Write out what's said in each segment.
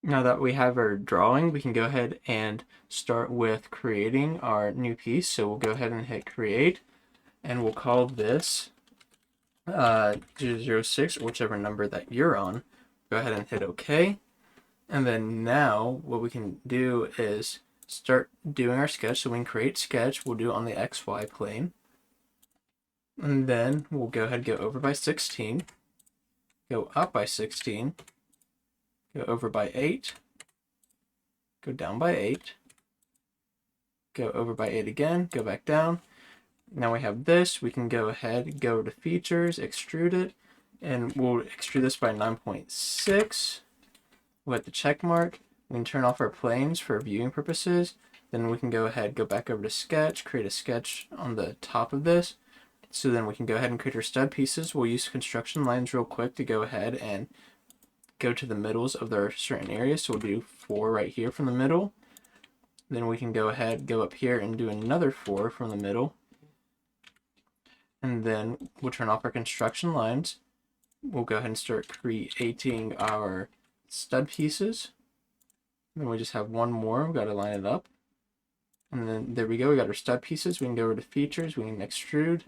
Now that we have our drawing, we can go ahead and start with creating our new piece. So we'll go ahead and hit create, and we'll call this 006, whichever number that you're on. Go ahead and hit OK. And then now what we can do is start doing our sketch. So we can create sketch. We'll do it on the XY plane. And then we'll go ahead and go over by 16, go up by 16, go over by 8, go down by 8, go over by 8 again, go back down. Now we have this. We can go ahead, go to features, extrude it, and we'll extrude this by 9.6. We'll hit the check mark. We can turn off our planes for viewing purposes. Then we can go ahead, go back over to sketch, create a sketch on the top of this. So then we can go ahead and create our stud pieces. We'll use construction lines real quick to go ahead and go to the middles of their certain areas. So we'll do 4 right here from the middle. Then we can go ahead, go up here and do another 4 from the middle. And then we'll turn off our construction lines. We'll go ahead and start creating our stud pieces. Then we just have one more. We've got to line it up. And then there we go. We got our stud pieces. We can go over to features. We can extrude.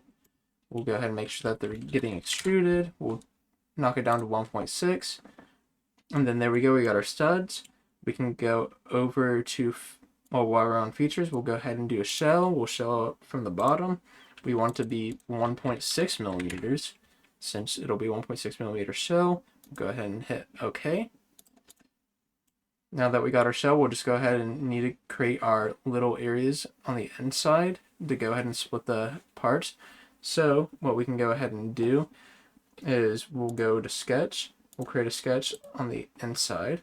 We'll go ahead and make sure that they're getting extruded. We'll knock it down to 1.6. And then there we go. We got our studs. We can go over to, while we're on features, we'll go ahead and do a shell. We'll shell up from the bottom. We want to be 1.6 millimeters. Since it'll be 1.6 millimeter shell, we'll go ahead and hit OK. Now that we got our shell, we'll just go ahead and need to create our little areas on the inside to go ahead and split the parts. So what we can go ahead and do is we'll go to sketch. We'll create a sketch on the inside.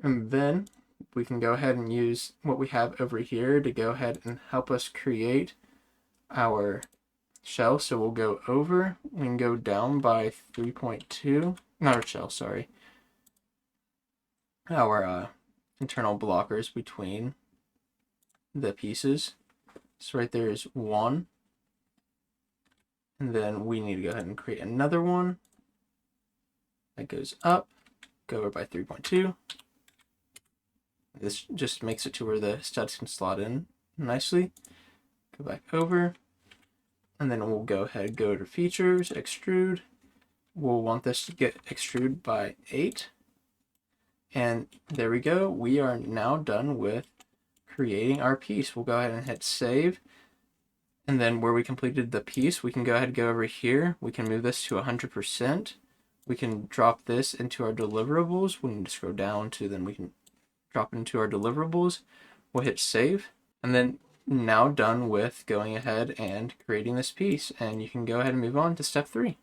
And then we can go ahead and use what we have over here to go ahead and help us create our shell. So we'll go over, we can go down by 3.2, not our shell, sorry. Our internal blockers between the pieces. So right there is 1. And then we need to go ahead and create another one that goes up, go over by 3.2. This just makes it to where the studs can slot in nicely. Go back over, and then we'll go ahead, go to features, extrude. We'll want this to get extrude by 8. And there we go. We are now done with creating our piece. We'll go ahead and hit save. And then where we completed the piece, we can go ahead and go over here. We can move this to 100%. We can drop this into our deliverables. We can just scroll down to, then we can drop it into our deliverables. We'll hit save. And then now done with going ahead and creating this piece. And you can go ahead and move on to step 3.